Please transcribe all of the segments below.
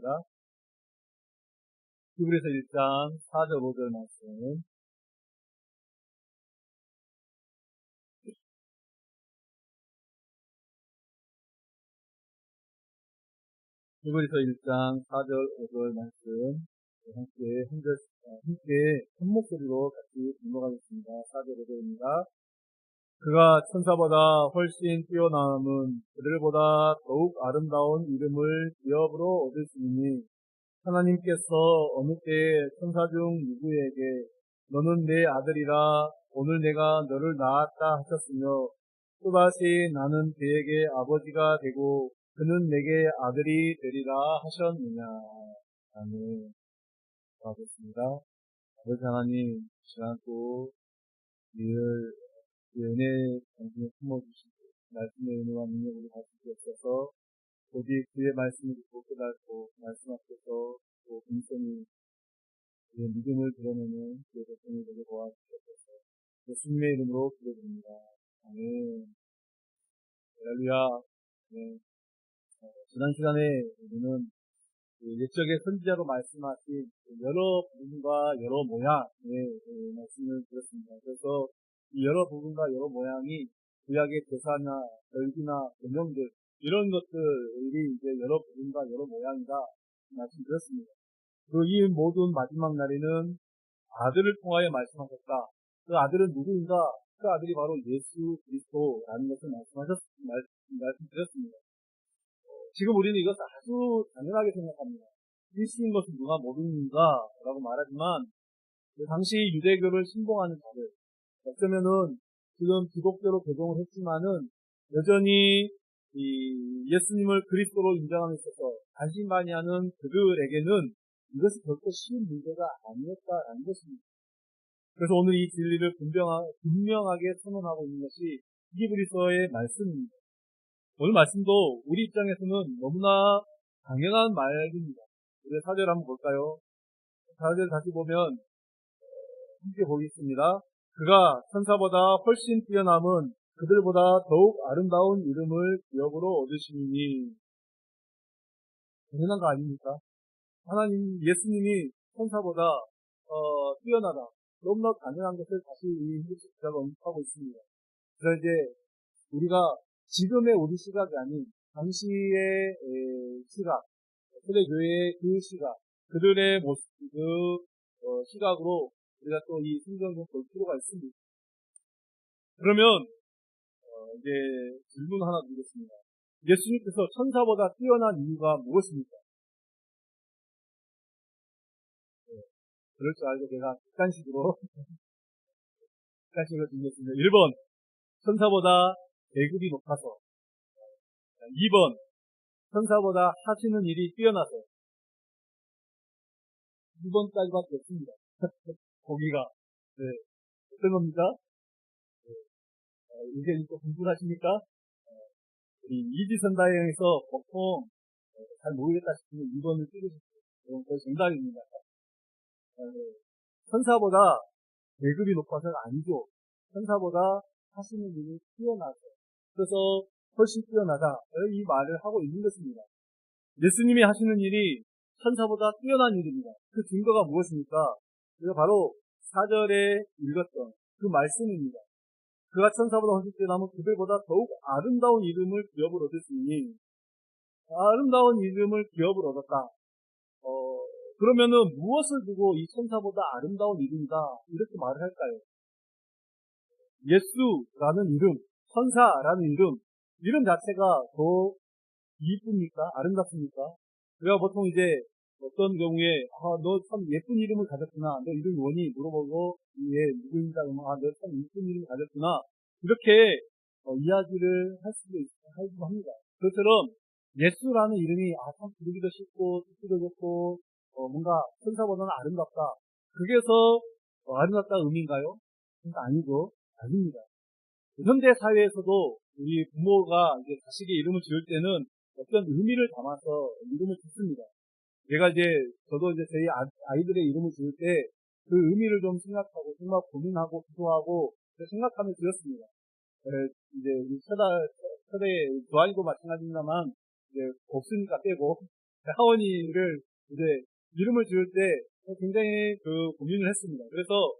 보겠습니다. 히브리서 1장 4절 5절 말씀. 히브리서 1장 4절 5절 말씀 함께 한 목소리로 같이 읽어가겠습니다. 4절 5절입니다. 그가 천사보다 훨씬 뛰어남은 그들보다 더욱 아름다운 이름을 기업으로 얻으시니 하나님께서 어느 때에 천사 중 누구에게 너는 내 아들이라 오늘 내가 너를 낳았다 하셨으며 또다시 나는 그에게 아버지가 되고 그는 내게 아들이 되리라 하셨느냐. 아멘. 고맙습니다. 아버지 하나님, 시간 또 늘 은혜 당신에 품어주시고 말씀의 은혜와 능력으로 가지고 있어서 오직 그의 말씀을 듣고 깨닫고 말씀 앞에서 또 공손히 그의 믿음을 드러내는 그의 백성이 되게 도와주셔서 예수님의 이름으로 기도드립니다. 아멘. 할렐루야. 네. 지난 시간에 우리는 옛적의 선지자로 말씀하신 여러 부분과 여러 모양의 말씀을 드렸습니다. 그래서 이 여러 부분과 여러 모양이 구약의 제사나 절기나 계명들 이런 것들이 이제 여러 부분과 여러 모양이다 말씀드렸습니다. 그리고 이 모든 마지막 날에는 아들을 통하여 말씀하셨다. 그 아들은 누구인가? 그 아들이 바로 예수 그리스도라는 것을 말씀드렸습니다. 지금 우리는 이것을 아주 당연하게 생각합니다. 일시인 것을 누가 모르는가? 라고 말하지만, 당시 유대교를 신봉하는 자들, 어쩌면은 지금 기독교로 개종을 했지만은, 여전히 예수님을 그리스도로 인정함에 있어서 반신반의하는 그들에게는 이것이 결코 쉬운 문제가 아니었다라는 것입니다. 그래서 오늘 이 진리를 분명하게 선언하고 있는 것이 히브리서의 말씀입니다. 오늘 말씀도 우리 입장에서는 너무나 당연한 말입니다. 우리 4절 한번 볼까요? 4절 다시 보면 함께 보겠습니다. 그가 천사보다 훨씬 뛰어남은 그들보다 더욱 아름다운 이름을 기업으로 얻으시니 당연한 거 아닙니까? 하나님 예수님이 천사보다 뛰어나다. 너무나 당연한 것을 다시 이 히브리서 기자가 언급하고 있습니다. 그래서 이제 우리가 지금의 우리 시각이 아닌 당시의 시각, 초대교회의 그 시각, 그들의 모습, 시각으로 우리가 또 이 성경을 볼 필요가 있습니다. 그러면 이제 질문 하나 드리겠습니다. 예수님께서 천사보다 뛰어난 이유가 무엇입니까? 그럴 줄 알고 제가 객관식으로 드리겠습니다. 1번, 천사보다 계급이 높아서. 2번, 천사보다 하시는 일이 뛰어나서. 2번까지밖에 없습니다. 보기가. 네. 어떤 겁니까? 네. 의견이 또 분분하십니까? 우리 이지선다형에서 보통 잘 모르겠다 싶으면 2번을 찍으십시오. 그건 거의 정답입니다. 천사보다 계급이 높아서는 아니죠. 천사보다 하시는 일이 뛰어나서. 그래서 훨씬 뛰어나다. 이 말을 하고 있는 것입니다. 예수님이 하시는 일이 천사보다 뛰어난 일입니다. 그 증거가 무엇입니까? 그가 바로 4절에 읽었던 그 말씀입니다. 그가 천사보다 훨씬 뛰어나면 그들보다 더욱 아름다운 이름을 기업을 얻으시니 아름다운 이름을 기업을 얻었다. 그러면은 무엇을 두고 이 천사보다 아름다운 이름이다 이렇게 말을 할까요? 예수라는 이름, 천사라는 이름 자체가 더 이쁩니까? 아름답습니까? 우리가 보통 이제 어떤 경우에 너 참 예쁜 이름을 가졌구나. 너 이름이 뭐니? 물어보고 예, 누구입니다. 그러면 너 참 예쁜 이름을 가졌구나. 이렇게 이야기를 하기도 합니다. 그것처럼 예수라는 이름이 참 부르기도 쉽고 듣기도 좋고 뭔가 천사보다는 아름답다. 그게서 아름답다 의미인가요? 아니고 아닙니다. 현대 사회에서도 우리 부모가 이제 자식의 이름을 지을 때는 어떤 의미를 담아서 이름을 짓습니다. 저도 이제 저희 아이들의 이름을 지을 때 그 의미를 좀 생각하고 정말 고민하고 기도하고 생각하며 지었습니다. 이제 우리 초대 교환이도 마찬가지입니다만 이제 없으니까 빼고 하원이를 이제 이름을 지을 때 굉장히 고민을 했습니다. 그래서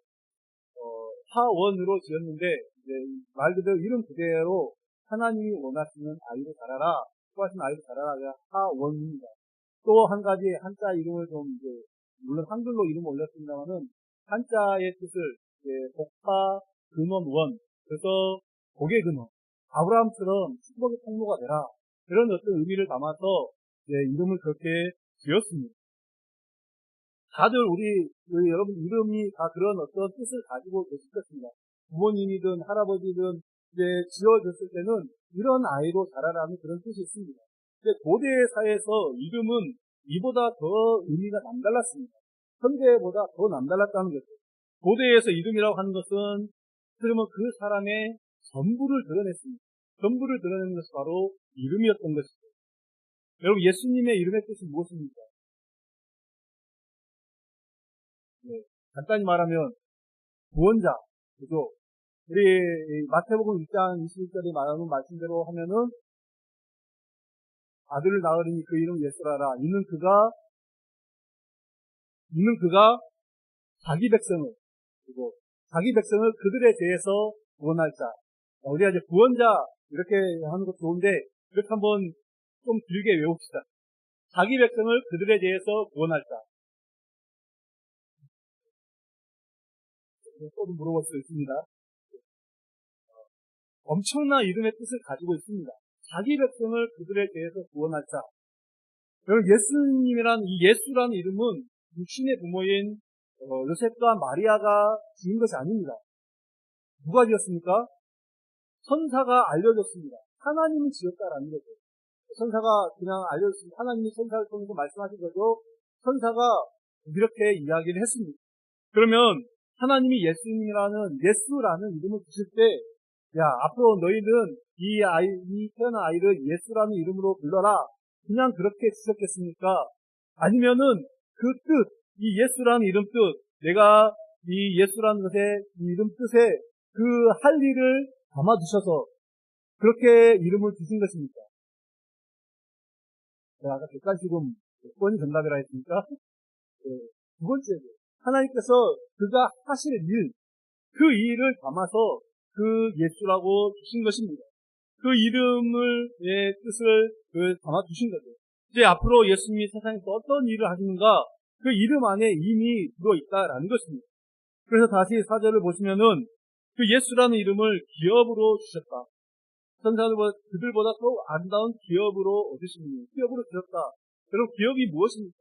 하원으로 지었는데 이제 말 그대로 이름 그대로 하나님이 원하시는 아이로 자라라, 구하시는 아이로 자라라, 하원입니다. 또 한 가지 한자 이름을 좀 이제 물론 한글로 이름 올렸습니다만은 한자의 뜻을 이제 복파 근원 원, 그래서 복의 근원, 아브라함처럼 축복의 통로가 되라, 그런 어떤 의미를 담아서 이제 이름을 그렇게 지었습니다. 다들 여러분 이름이 다 그런 어떤 뜻을 가지고 계실 것입니다. 부모님이든 할아버지든 이제 지어졌을 때는 이런 아이로 자라라는 그런 뜻이 있습니다. 근데 고대 사회에서 이름은 이보다 더 의미가 남달랐습니다. 현대보다 더 남달랐다는 거죠. 고대에서 이름이라고 하는 것은 그러면 그 사람의 전부를 드러냈습니다. 전부를 드러내는 것이 바로 이름이었던 것이죠. 여러분, 예수님의 이름의 뜻이 무엇입니까? 네, 간단히 말하면 구원자, 그죠? 우리 마태복음 1장 21절에 말하는 말씀대로 하면은 아들을 낳으리니 그 이름 예수라라. 이는 그가 자기 백성을, 그리고 자기 백성을 그들에 대해서 구원할 자. 우리가 이제 구원자 이렇게 하는 것도 좋은데 이렇게 한번 좀 길게 외웁시다. 자기 백성을 그들에 대해서 구원할 자. 또 물어볼 수 있습니다. 엄청난 이름의 뜻을 가지고 있습니다. 자기 백성을 그들에 대해서 구원할 자. 여러분, 예수님이란 이 예수라는 이름은 육신의 부모인 요셉과 마리아가 지은 것이 아닙니다. 누가 지었습니까? 천사가 알려줬습니다. 하나님이 지었다라는 거죠. 천사가 그냥 알려줬습니다. 하나님이 천사를 통해서 말씀하신 거죠. 천사가 이렇게 이야기를 했습니다. 그러면 하나님이 예수라는 이름을 주실 때, 야, 앞으로 너희는 이 태어난 아이를 예수라는 이름으로 불러라. 그냥 그렇게 주셨겠습니까? 아니면은 그 뜻, 이 예수라는 이름 뜻, 내가 이 예수라는 것의 이 이름 뜻에 그 할 일을 담아두셔서 그렇게 이름을 주신 것입니까? 제가 아까 객관식은 몇 번이 정답이라 했습니까? 네, 두 번째로 하나님께서 그가 하실 일, 그 일을 담아서 그 예수라고 주신 것입니다. 그 이름의 뜻을 담아 주신 거죠. 이제 앞으로 예수님이 세상에서 어떤 일을 하시는가, 그 이름 안에 이미 들어있다라는 것입니다. 그래서 다시 4절을 보시면은 그 예수라는 이름을 기업으로 주셨다. 천사들보다 그들보다 더 아름다운 기업으로 얻으시니, 기업으로 주셨다. 여러분, 기업이 무엇입니까?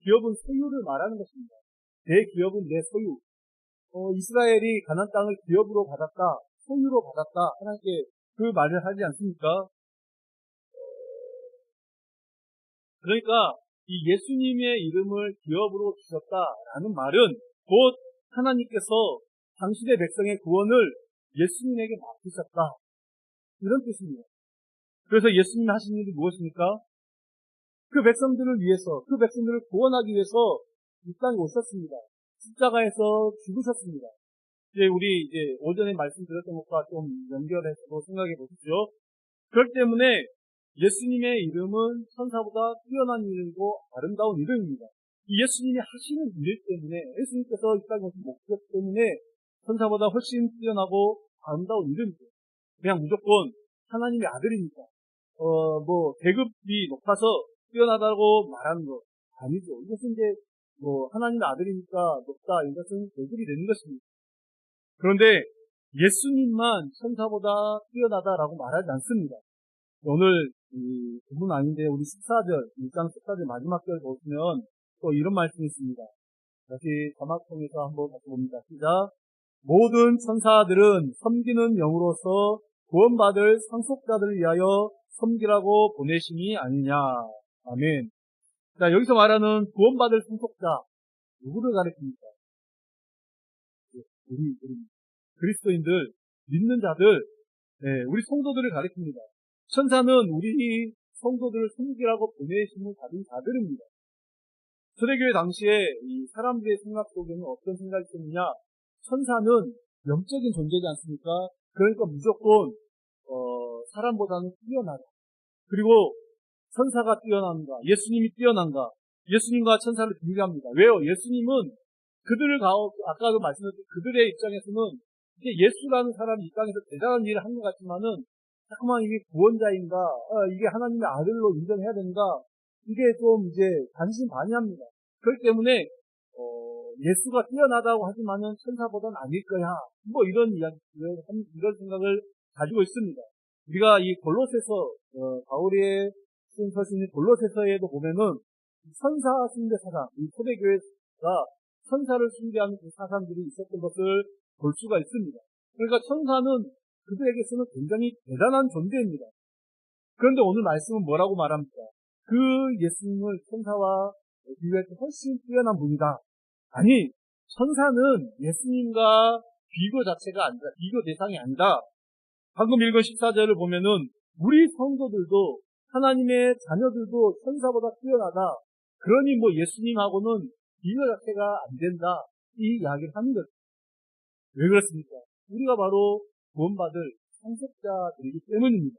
기업은 소유를 말하는 것입니다. 내 기업은 내 소유. 이스라엘이 가나안 땅을 기업으로 받았다, 소유로 받았다, 하나님께 그 말을 하지 않습니까? 그러니까 이 예수님의 이름을 기업으로 주셨다라는 말은 곧 하나님께서 당신의 백성의 구원을 예수님에게 맡기셨다, 이런 뜻입니다. 그래서 예수님이 하신 일이 무엇입니까? 그 백성들을 위해서, 그 백성들을 구원하기 위해서 이 땅에 오셨습니다. 십자가에서 죽으셨습니다. 우리 오전에 말씀드렸던 것과 좀 연결해서 생각해 보십시오. 그렇기 때문에 예수님의 이름은 천사보다 뛰어난 이름이고 아름다운 이름입니다. 이 예수님이 하시는 일 때문에, 예수님께서 이 땅에 오신 목적 때문에 천사보다 훨씬 뛰어나고 아름다운 이름이죠. 그냥 무조건 하나님의 아들이니까, 계급이 높아서 뛰어나다고 말하는 것 아니죠. 이것은 하나님의 아들이니까 높다, 이것은 계급이 되는 것입니다. 그런데 예수님만 천사보다 뛰어나다라고 말하지 않습니다. 오늘 부분 아닌데 우리 14절, 1장 14절 마지막 절 보시면 또 이런 말씀이 있습니다. 다시 자막 통해서 한번 다시 봅니다. 시작. 모든 천사들은 섬기는 영으로서 구원받을 상속자들을 위하여 섬기라고 보내심이 아니냐. 아멘. 자, 여기서 말하는 구원받을 상속자, 누구를 가리킵니까? 우리 그리스도인들, 믿는 자들, 우리 성도들을 가리킵니다. 천사는 우리 성도들을 섬기라고 보내심을 받은 자들입니다. 초대교회 당시에 이 사람들의 생각 속에는 어떤 생각이 있었느냐? 천사는 영적인 존재지 않습니까? 그러니까 무조건 사람보다는 뛰어나다. 그리고 천사가 뛰어난가? 예수님이 뛰어난가? 예수님과 천사를 비교합니다. 왜요? 예수님은 아까도 말씀드렸듯이 그들의 입장에서는 이게 예수라는 사람이 이 땅에서 대단한 일을 한 것 같지만은 자꾸만 이게 구원자인가? 이게 하나님의 아들로 인정해야 되는가? 이게 좀 이제 반신반의합니다. 그렇기 때문에 예수가 뛰어나다고 하지만은 천사보다는 아닐 거야. 뭐 이런 이야기, 이런 생각을 가지고 있습니다. 우리가 이 바울의 쓴 서신인 골로새서에도 보면은 천사 숭배 사상, 이 초대교회가 천사를 숭배하는 그 사상들이 있었던 것을 볼 수가 있습니다. 그러니까 천사는 그들에게서는 굉장히 대단한 존재입니다. 그런데 오늘 말씀은 뭐라고 말합니까? 그 예수님을 천사와 비교할 때 훨씬 뛰어난 분이다. 아니, 천사는 예수님과 비교 자체가 아니다. 비교 대상이 아니다. 방금 읽은 14절을 보면은 우리 성도들도 하나님의 자녀들도 천사보다 뛰어나다. 그러니 뭐 예수님하고는 비교 자체가 안 된다. 이 이야기를 하는 거죠. 왜 그렇습니까? 우리가 바로 구원받을 상속자들이기 때문입니다.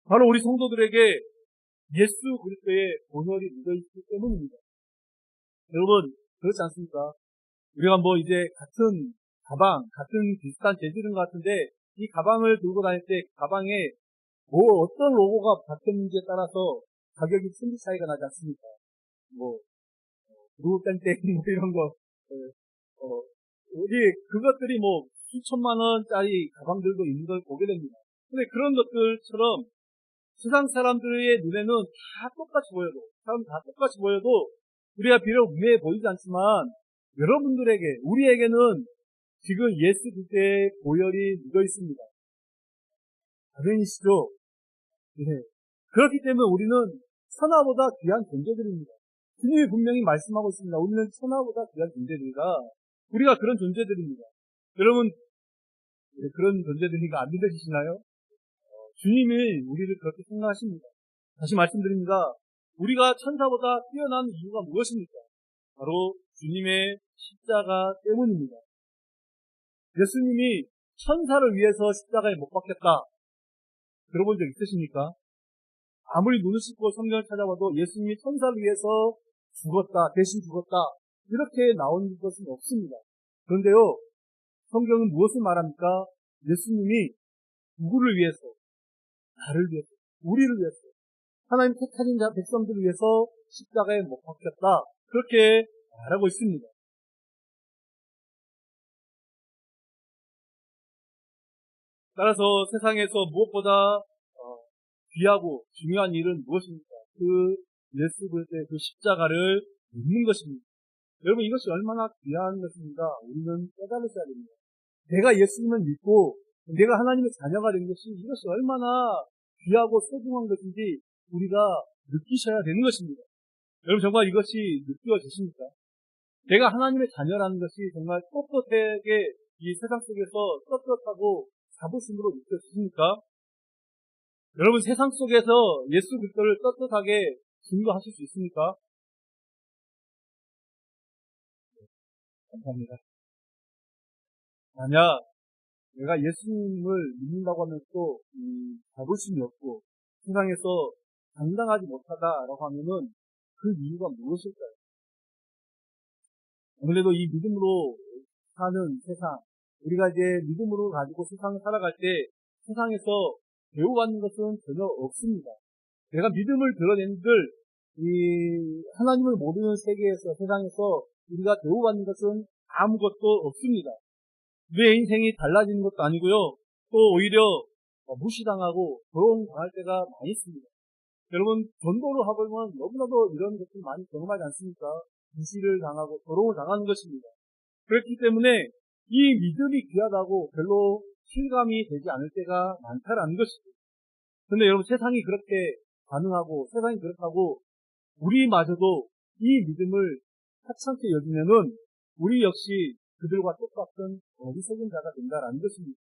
바로 우리 성도들에게 예수 그리스도의 본혈이 묻어있기 때문입니다. 여러분, 그렇지 않습니까? 우리가 뭐 이제 같은 비슷한 재질인 것 같은데 이 가방을 들고 다닐 때 가방에 뭐 어떤 로고가 박혔는지에 따라서 가격이 천지 차이가 나지 않습니까? 누구 땡땡 뭐 이런 거. 우리 그것들이 뭐 수천만 원짜리 가방들도 있는 걸 보게 됩니다. 근데 그런 것들처럼 세상 사람들의 눈에는 다 똑같이 보여도 우리가 비록 눈에 보이지 않지만 우리에게는 지금 예수 그리스도의 보혈이 묻어 있습니다. 아멘이시죠? 네. 그렇기 때문에 우리는 천하보다 귀한 존재들입니다. 주님이 분명히 말씀하고 있습니다. 우리는 천하보다 귀한 존재들이다. 우리가 그런 존재들입니다. 여러분, 그런 존재들이니까 안 믿어지시나요? 주님이 우리를 그렇게 생각하십니다. 다시 말씀드립니다. 우리가 천사보다 뛰어난 이유가 무엇입니까? 바로 주님의 십자가 때문입니다. 예수님이 천사를 위해서 십자가에 못 박혔다. 들어본 적 있으십니까? 아무리 눈을 씻고 성경을 찾아봐도 예수님이 천사를 위해서 대신 죽었다. 이렇게 나온 것은 없습니다. 그런데요, 성경은 무엇을 말합니까? 예수님이 누구를 위해서? 나를 위해서, 우리를 위해서, 하나님 택하신 자 백성들을 위해서 십자가에 못 박혔다. 그렇게 말하고 있습니다. 따라서 세상에서 무엇보다 귀하고 중요한 일은 무엇입니까? 그 예수 그리스도의 그 십자가를 믿는 것입니다. 여러분, 이것이 얼마나 귀한 것입니까? 우리는 깨달으셔야 됩니다. 내가 예수님을 믿고 내가 하나님의 자녀가 된 것이 이것이 얼마나 귀하고 소중한 것인지 우리가 느끼셔야 되는 것입니다. 여러분, 정말 이것이 느껴지십니까? 내가 하나님의 자녀라는 것이 정말 떳떳하게 이 세상 속에서 떳떳하고 자부심으로 느껴지십니까? 여러분, 세상 속에서 예수 그리스도를 떳떳하게 증거하실 수 있습니까? 감사합니다. 만약 내가 예수님을 믿는다고 하면 또 자부심이 없고 세상에서 당당하지 못하다라고 하면은 그 이유가 무엇일까요? 아무래도 이 믿음으로 사는 세상, 우리가 이제 믿음으로 가지고 세상을 살아갈 때 세상에서 대우받는 것은 전혀 없습니다. 내가 믿음을 드러낸들 하나님을 모르는 세상에서 우리가 대우받는 것은 아무것도 없습니다. 내 인생이 달라지는 것도 아니고요. 또 오히려 무시당하고 조롱당할 때가 많이 있습니다. 여러분, 전도를 하고 보면 너무나도 이런 것들 많이 경험하지 않습니까? 무시를 당하고 조롱을 당하는 것입니다. 그렇기 때문에 이 믿음이 귀하다고 별로 실감이 되지 않을 때가 많다라는 것이죠. 그런데 여러분, 세상이 그렇게 반응하고 세상이 그렇다고 우리마저도 이 믿음을 하찮게 여기면은 우리 역시 그들과 똑같은 어리석은 자가 된다라는 것입니다.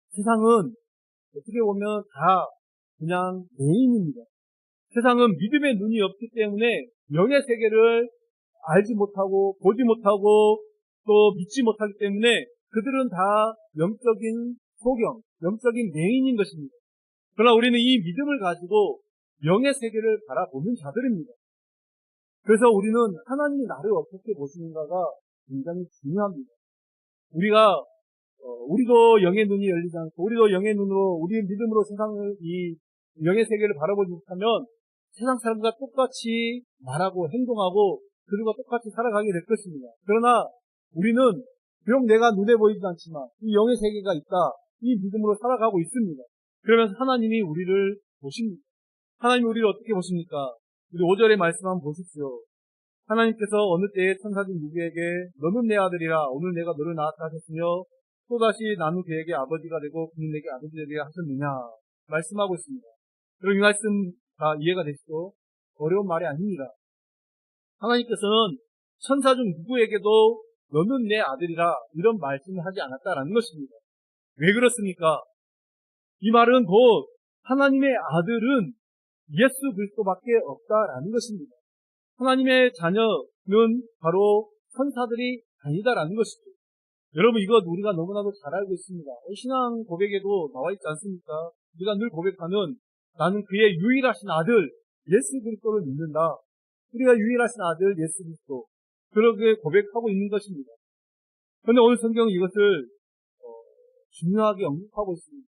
세상은 어떻게 보면 다 그냥 개인입니다. 세상은 믿음의 눈이 없기 때문에 영의 세계를 알지 못하고 보지 못하고 또 믿지 못하기 때문에 그들은 다 영적인 소경, 영적인 맹인인 것입니다. 그러나 우리는 이 믿음을 가지고 영의 세계를 바라보는 자들입니다. 그래서 우리는 하나님이 나를 어떻게 보시는가가 굉장히 중요합니다. 우리도 영의 눈이 열리지 않고, 우리도 영의 눈으로, 우리의 믿음으로 세상을, 이 영의 세계를 바라보지 못하면 세상 사람과 똑같이 말하고 행동하고 그들과 똑같이 살아가게 될 것입니다. 그러나 우리는 비록 내가 눈에 보이지 않지만 이 영의 세계가 있다, 이 믿음으로 살아가고 있습니다. 그러면서 하나님이 우리를 보십니다. 하나님이 우리를 어떻게 보십니까? 우리 5절의 말씀 한번 보십시오. 하나님께서 어느 때에 천사중 누구에게 너는 내 아들이라 오늘 내가 너를 낳았다 하셨으며 또다시 나는 그에게 아버지가 되고 그는 내게 아들이 되게 하셨느냐 말씀하고 있습니다. 그럼 이 말씀 다 이해가 되시고 어려운 말이 아닙니다. 하나님께서는 천사 중 누구에게도 너는 내 아들이라 이런 말씀을 하지 않았다라는 것입니다. 왜 그렇습니까? 이 말은 곧 하나님의 아들은 예수 그리스도밖에 없다라는 것입니다. 하나님의 자녀는 바로 천사들이 아니다라는 것이죠. 여러분, 이것 우리가 너무나도 잘 알고 있습니다. 신앙 고백에도 나와 있지 않습니까? 우리가 늘 고백하는 나는 그의 유일하신 아들 예수 그리스도를 믿는다. 우리가 유일하신 아들 예수 그리스도, 그렇게 고백하고 있는 것입니다. 그런데 오늘 성경은 이것을 중요하게 언급하고 있습니다.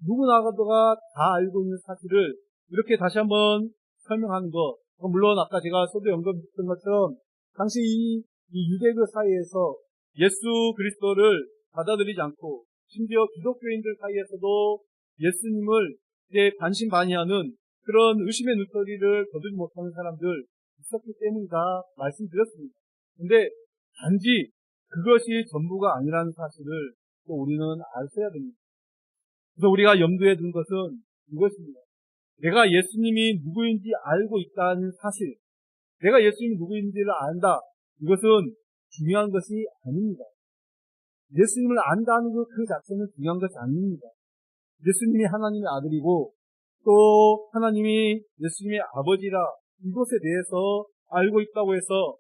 누구나가 다 알고 있는 사실을 이렇게 다시 한번 설명하는 것. 물론 아까 제가 서두에 언급했던 것처럼 당시 이 유대교 사이에서 예수 그리스도를 받아들이지 않고 심지어 기독교인들 사이에서도 예수님을 이제 반신반의하는 그런 의심의 눈초리를 거두지 못하는 사람들 있었기 때문이다 말씀드렸습니다. 근데 단지 그것이 전부가 아니라는 사실을 또 우리는 아셔야 됩니다. 그래서 우리가 염두에 둔 것은 이것입니다. 내가 예수님이 누구인지 알고 있다는 사실, 내가 예수님이 누구인지를 안다, 이것은 중요한 것이 아닙니다. 예수님을 안다는 것 그 자체는 중요한 것이 아닙니다. 예수님이 하나님의 아들이고 또 하나님이 예수님의 아버지라 이것에 대해서 알고 있다고 해서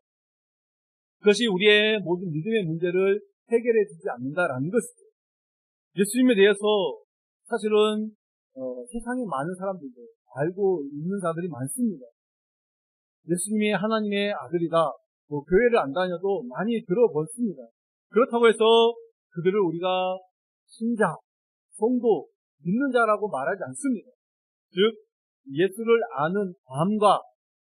그것이 우리의 모든 믿음의 문제를 해결해 주지 않는다라는 것이죠. 예수님에 대해서 사실은 세상에 많은 사람들도 알고 있는 자들이 많습니다. 예수님이 하나님의 아들이다, 교회를 안 다녀도 많이 들어봤습니다. 그렇다고 해서 그들을 우리가 신자, 성도, 믿는 자라고 말하지 않습니다. 즉 예수를 아는 마음과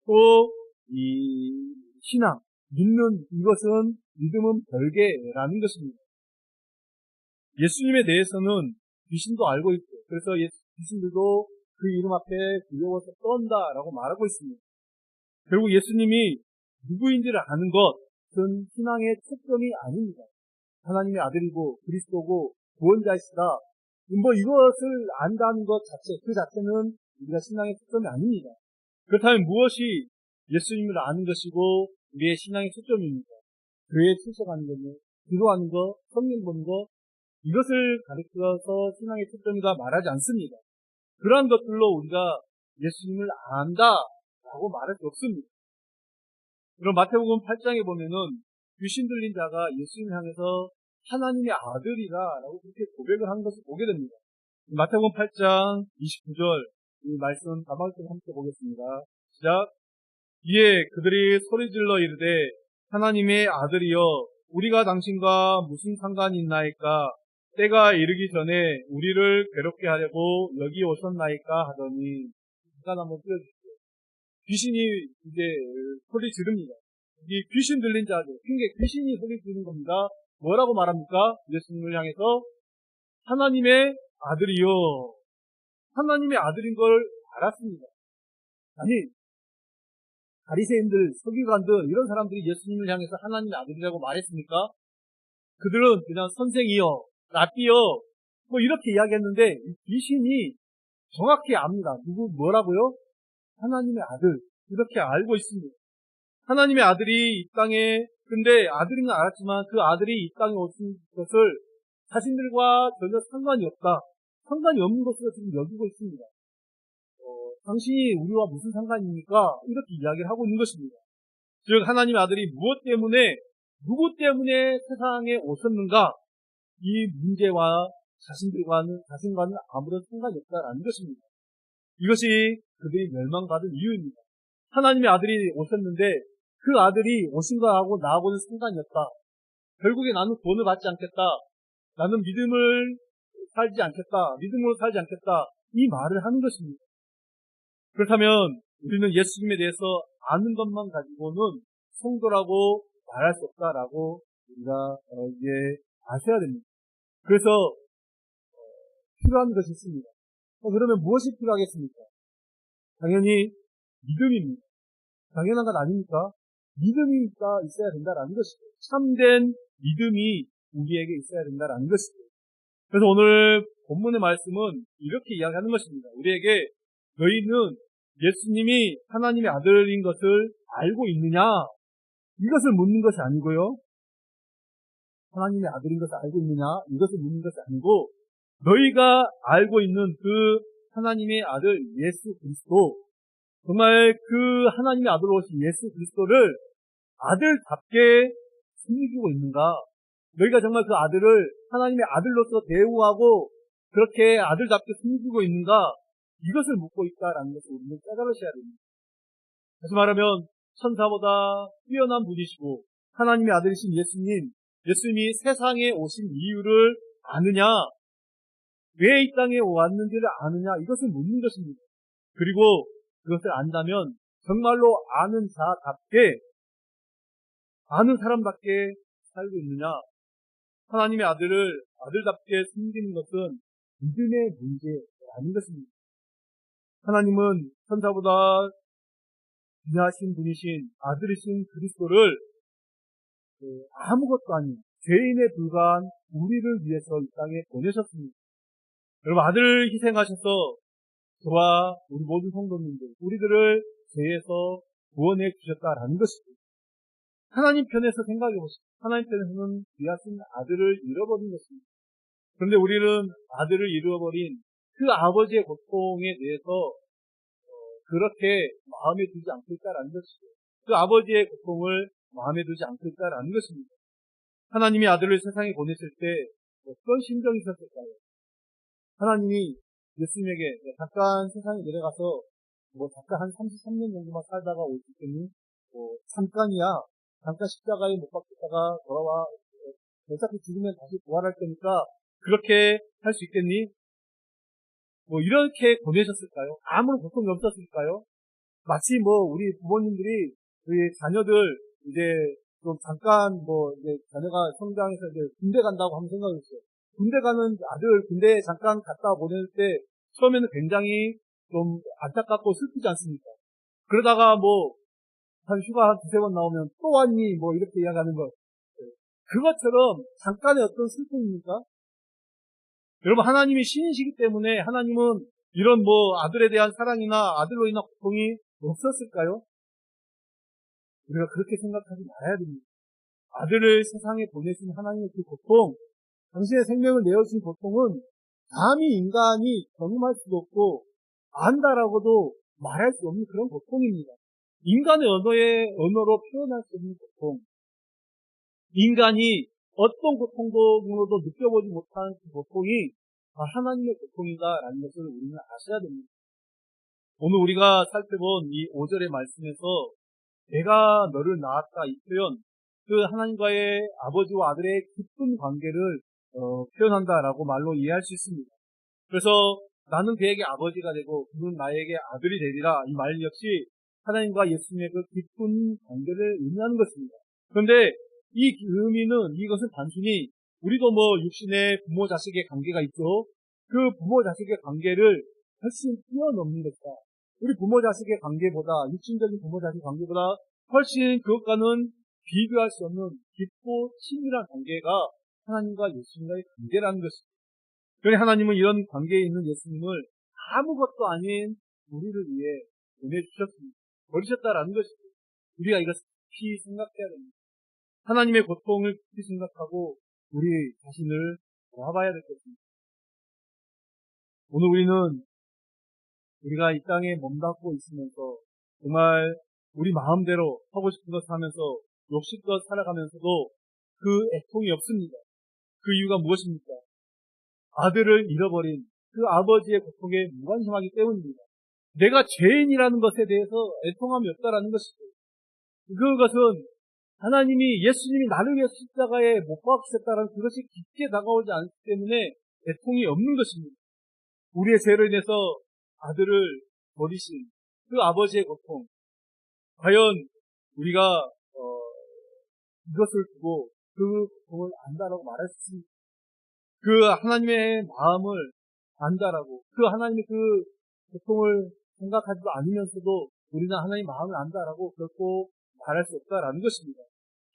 또 이 신앙, 믿는 이것은 믿음은 별개라는 것입니다. 예수님에 대해서는 귀신도 알고 있고 그래서 귀신들도 그 이름 앞에 두려워서 떤다라고 말하고 있습니다. 결국 예수님이 누구인지를 아는 것은 신앙의 초점이 아닙니다. 하나님의 아들이고 그리스도고 구원자이시다. 이것을 안다는 것 자체, 그 자체는 우리가 신앙의 초점이 아닙니다. 그렇다면 무엇이 예수님을 아는 것이고 우리의 신앙의 초점입니까? 교회에 출석하는 거며, 기도하는 것, 성경 보는 것, 이것을 가리켜서 신앙의 초점이다 말하지 않습니다. 그러한 것들로 우리가 예수님을 안다라고 말할 수 없습니다. 그럼 마태복음 8장에 보면은 귀신 들린 자가 예수님을 향해서 하나님의 아들이라고 그렇게 고백을 한 것을 보게 됩니다. 마태복음 8장 29절 이 말씀 다말씀 함께 보겠습니다. 시작. 이에 그들이 소리질러 이르되 하나님의 아들이여 우리가 당신과 무슨 상관이 있나이까 때가 이르기 전에 우리를 괴롭게 하려고 여기 오셨나이까 하더니 잠깐 한번 띄워주십시오. 귀신이 이제 소리 지릅니다. 이 귀신 들린 자들, 그러니까 귀신이 소리 지르는 겁니다. 뭐라고 말합니까? 예수님을 향해서 하나님의 아들이요. 하나님의 아들인 걸 알았습니다. 아니, 바리새인들, 서기관들 이런 사람들이 예수님을 향해서 하나님의 아들이라고 말했습니까? 그들은 그냥 선생이요, 라삐요 이렇게 이야기했는데 귀신이 정확히 압니다. 뭐라고요? 하나님의 아들, 이렇게 알고 있습니다. 하나님의 아들이 이 땅에, 근데 아들인 건 알았지만 그 아들이 이 땅에 오신 것을 자신들과 전혀 상관이 없다, 상관이 없는 것으로 지금 여기고 있습니다. 당신이 우리와 무슨 상관입니까? 이렇게 이야기를 하고 있는 것입니다. 즉 하나님의 아들이 무엇 때문에, 누구 때문에 세상에 오셨는가, 이 문제와 자신과는 아무런 상관이 없다라는 것입니다. 이것이 그들이 멸망받은 이유입니다. 하나님의 아들이 오셨는데 그 아들이 오신 거하고 나하고는 상관이 없다. 결국에 나는 구원을 받지 않겠다. 나는 믿음을 살지 않겠다. 믿음으로 살지 않겠다. 이 말을 하는 것입니다. 그렇다면 우리는 예수님에 대해서 아는 것만 가지고는 성도라고 말할 수 없다라고 우리가 이제 아셔야 됩니다. 그래서 필요한 것이 있습니다. 그러면 무엇이 필요하겠습니까? 당연히 믿음입니다. 당연한 것 아닙니까? 믿음이 있어야 된다라는 것이죠. 참된 믿음이 우리에게 있어야 된다라는 것이죠. 그래서 오늘 본문의 말씀은 이렇게 이야기하는 것입니다. 우리에게 너희는 예수님이 하나님의 아들인 것을 알고 있느냐? 이것을 묻는 것이 아니고요. 하나님의 아들인 것을 알고 있느냐? 이것을 묻는 것이 아니고 너희가 알고 있는 그 하나님의 아들 예수 그리스도, 정말 그 하나님의 아들로 오신 예수 그리스도를 아들답게 섬기고 있는가? 너희가 정말 그 아들을 하나님의 아들로서 대우하고 그렇게 아들답게 섬기고 있는가? 이것을 묻고 있다라는 것을 우리는 깨달으셔야 됩니다. 다시 말하면 천사보다 뛰어난 분이시고 하나님의 아들이신 예수님이 세상에 오신 이유를 아느냐? 왜 이 땅에 왔는지를 아느냐? 이것을 묻는 것입니다. 그리고 그것을 안다면 정말로 아는 자답게, 아는 사람답게 살고 있느냐? 하나님의 아들을 아들답게 섬기는 것은 믿음의 문제라는 것입니다. 하나님은 천사보다 귀하신 분이신 아들이신 그리스도를 아무것도 아닌 죄인에 불과한 우리를 위해서 이 땅에 보내셨습니다. 여러분, 아들을 희생하셔서 저와 우리 모든 성도님들, 우리들을 죄에서 구원해 주셨다라는 것이죠. 하나님 편에서 생각해 보십시오. 하나님 편에서는 귀하신 아들을 잃어버린 것입니다. 그런데 우리는 아들을 잃어버린 그 아버지의 고통에 대해서 그렇게 마음에 두지 않고 있다라는 것이죠. 그 아버지의 고통을 마음에 두지 않고 있다라는 것입니다. 하나님이 아들을 세상에 보내실 때 어떤 심정이 있었을까요? 하나님이 예수님에게 잠깐 세상에 내려가서 잠깐 한 33년 정도만 살다가 올 수 있겠니? 잠깐이야. 잠깐 십자가에 못 박혔다가 돌아와. 어차피 죽으면 다시 부활할 테니까 그렇게 할 수 있겠니? 이렇게 보내셨을까요? 아무런 고통이 없었을까요? 마치 우리 부모님들이 우리 자녀들 이제 좀 잠깐 이제 자녀가 성장해서 이제 군대 간다고 한번 생각했어요. 군대 가는 아들 군대에 잠깐 갔다 보낼 때 처음에는 굉장히 좀 안타깝고 슬프지 않습니까? 그러다가 한 휴가 한 두세 번 나오면 또 왔니? 이렇게 이야기하는 것. 그것처럼 잠깐의 어떤 슬픔입니까? 여러분, 하나님이 신이시기 때문에 하나님은 이런 아들에 대한 사랑이나 아들로 인한 고통이 없었을까요? 우리가 그렇게 생각하지 말아야 됩니다. 아들을 세상에 보내신 하나님의 그 고통, 당신의 생명을 내어주신 고통은 감히 인간이 경험할 수도 없고 안다라고도 말할 수 없는 그런 고통입니다. 인간의 언어로 표현할 수 없는 고통. 인간이 어떤 고통으로도 느껴보지 못한 그 고통이 하나님의 고통이다라는 것을 우리는 아셔야 됩니다. 오늘 우리가 살펴본 이 5절의 말씀에서 내가 너를 낳았다 이 표현, 그 하나님과의 아버지와 아들의 깊은 관계를 표현한다라고 말로 이해할 수 있습니다. 그래서 나는 그에게 아버지가 되고 그는 나에게 아들이 되리라, 이 말 역시 하나님과 예수님의 그 깊은 관계를 의미하는 것입니다. 그런데 이 의미는, 이것은 단순히 우리도 육신의 부모 자식의 관계가 있죠. 그 부모 자식의 관계를 훨씬 뛰어넘는 것이다. 우리 부모 자식의 관계보다, 육신적인 부모 자식 관계보다 훨씬 그것과는 비교할 수 없는 깊고 친밀한 관계가 하나님과 예수님과의 관계라는 것입니다. 그러니 하나님은 이런 관계에 있는 예수님을 아무것도 아닌 우리를 위해 보내주셨습니다. 버리셨다라는 것이죠. 우리가 이것을 깊이 생각해야 됩니다. 하나님의 고통을 깊이 생각하고 우리 자신을 돌아봐야 될 것입니다. 오늘 우리가 이 땅에 몸담고 있으면서 정말 우리 마음대로 하고 싶은 것을 하면서 욕심껏 살아가면서도 그 애통이 없습니다. 그 이유가 무엇입니까? 아들을 잃어버린 그 아버지의 고통에 무관심하기 때문입니다. 내가 죄인이라는 것에 대해서 애통함이 없다라는 것이죠. 그것은 하나님이 예수님이 나를 위해 십자가에 못 박히셨다라는 그것이 깊게 다가오지 않기 때문에 애통이 없는 것입니다. 우리의 죄로 인해서 아들을 버리신 그 아버지의 고통, 과연 우리가 이것을 두고 그 고통을 안다라고 말할 수 있습니다. 그 하나님의 마음을 안다라고, 그 하나님의 그 고통을 생각하지도 않으면서도 우리는 하나님의 마음을 안다라고 결코 말할 수 없다라는 것입니다.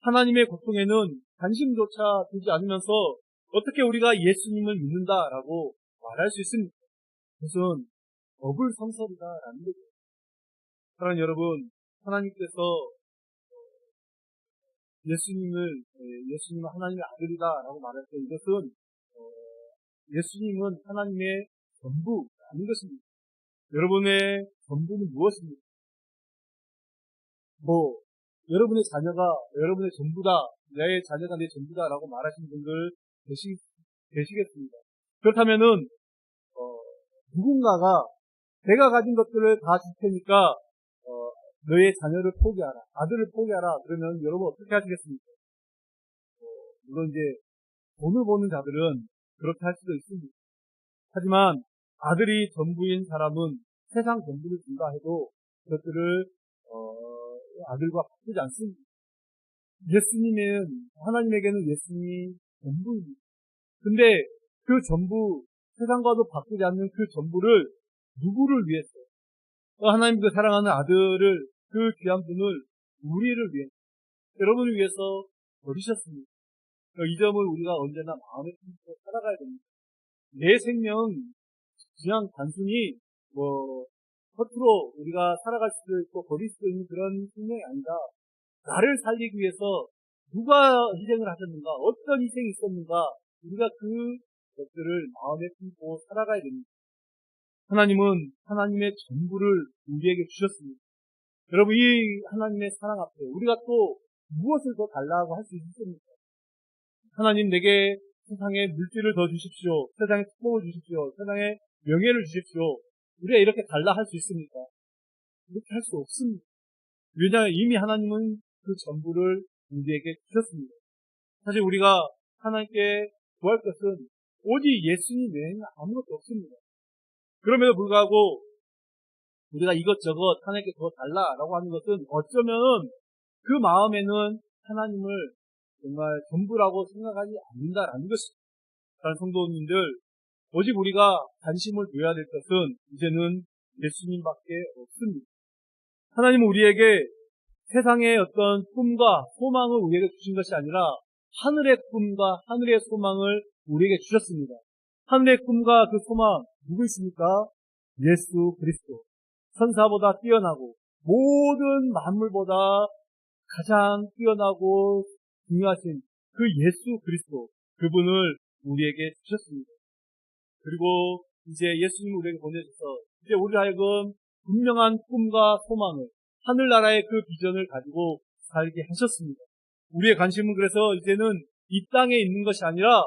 하나님의 고통에는 관심조차 두지 않으면서 어떻게 우리가 예수님을 믿는다라고 말할 수 있습니까? 그것은 어불성설이다라는 거죠. 사랑하는 여러분, 하나님께서 예수님은 하나님의 아들이다라고 말할 때 이것은 예수님은 하나님의 전부라는 것입니다. 여러분의 전부는 무엇입니까? 여러분의 자녀가 여러분의 전부다, 내 자녀가 내 전부다라고 말하시는 분들 계시겠습니다. 그렇다면은 누군가가 내가 가진 것들을 다 줄 테니까 너의 자녀를 포기하라, 아들을 포기하라. 그러면 여러분 어떻게 하시겠습니까? 물론 이제 돈을 버는 자들은 그렇게 할 수도 있습니다. 하지만 아들이 전부인 사람은 세상 전부를 준다 해도 그것들을 아들과 바꾸지 않습니다. 하나님에게는 예수님이 전부입니다. 근데 그 전부, 세상과도 바꾸지 않는 그 전부를 누구를 위해서? 하나님께서 사랑하는 아들을, 그 귀한 분을 우리를 위해서, 여러분을 위해서 버리셨습니다. 이 점을 우리가 언제나 마음에 품고 살아가야 됩니다. 내 생명, 그냥 단순히 겉으로 우리가 살아갈 수도 있고 버릴 수도 있는 그런 생명이 아니라 나를 살리기 위해서 누가 희생을 하셨는가, 어떤 희생이 있었는가, 우리가 그것들을 마음에 품고 살아가야 됩니다. 하나님은 하나님의 전부를 우리에게 주셨습니다. 여러분, 이 하나님의 사랑 앞에 우리가 또 무엇을 더 달라고 할 수 있습니까? 하나님, 내게 세상에 물질을 더 주십시오, 세상에 축복을 주십시오, 세상에 명예를 주십시오, 우리가 이렇게 달라 할 수 있습니까? 이렇게 할 수 없습니다. 왜냐하면 이미 하나님은 그 전부를 우리에게 주셨습니다. 사실 우리가 하나님께 구할 것은 오직 예수님 외에는 아무것도 없습니다. 그럼에도 불구하고 우리가 이것저것 하나님께 더 달라라고 하는 것은 어쩌면 그 마음에는 하나님을 정말 전부라고 생각하지 않는다라는 것입니다. 다른 성도님들, 오직 우리가 관심을 둬야 될 것은 이제는 예수님밖에 없습니다. 하나님은 우리에게 세상의 어떤 꿈과 소망을 우리에게 주신 것이 아니라 하늘의 꿈과 하늘의 소망을 우리에게 주셨습니다. 하늘의 꿈과 그 소망, 누구 있습니까? 예수 그리스도. 천사보다 뛰어나고 모든 만물보다 가장 뛰어나고 중요하신 그 예수 그리스도, 그분을 우리에게 주셨습니다. 그리고 이제 예수님을 우리에게 보내셔서 이제 우리 하여금 분명한 꿈과 소망을, 하늘나라의 그 비전을 가지고 살게 하셨습니다. 우리의 관심은 그래서 이제는 이 땅에 있는 것이 아니라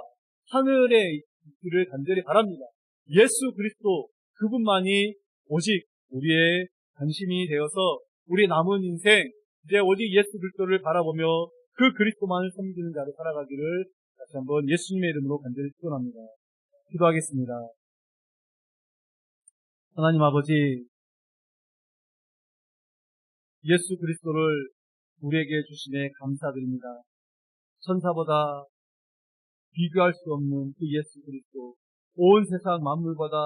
하늘에 있기를 간절히 바랍니다. 예수 그리스도, 그분만이 오직 우리의 관심이 되어서 우리 남은 인생 이제 오직 예수 그리스도를 바라보며 그 그리스도만을 섬기는 자로 살아가기를 다시 한번 예수님의 이름으로 간절히 축원합니다. 기도하겠습니다. 하나님 아버지, 예수 그리스도를 우리에게 주심에 감사드립니다. 천사보다 비교할 수 없는 그 예수 그리스도, 온 세상 만물보다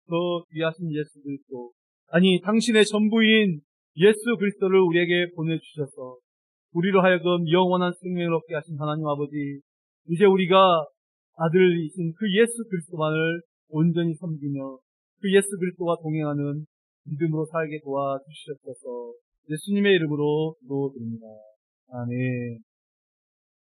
더 귀하신 예수 그리스도, 아니 당신의 전부인 예수 그리스도를 우리에게 보내주셔서 우리로 하여금 영원한 생명을 얻게 하신 하나님 아버지, 이제 우리가 아들이신 그 예수 그리스도만을 온전히 섬기며 그 예수 그리스도와 동행하는 믿음으로 살게 도와주시옵소서. 예수님의 이름으로 기도드립니다. 아멘.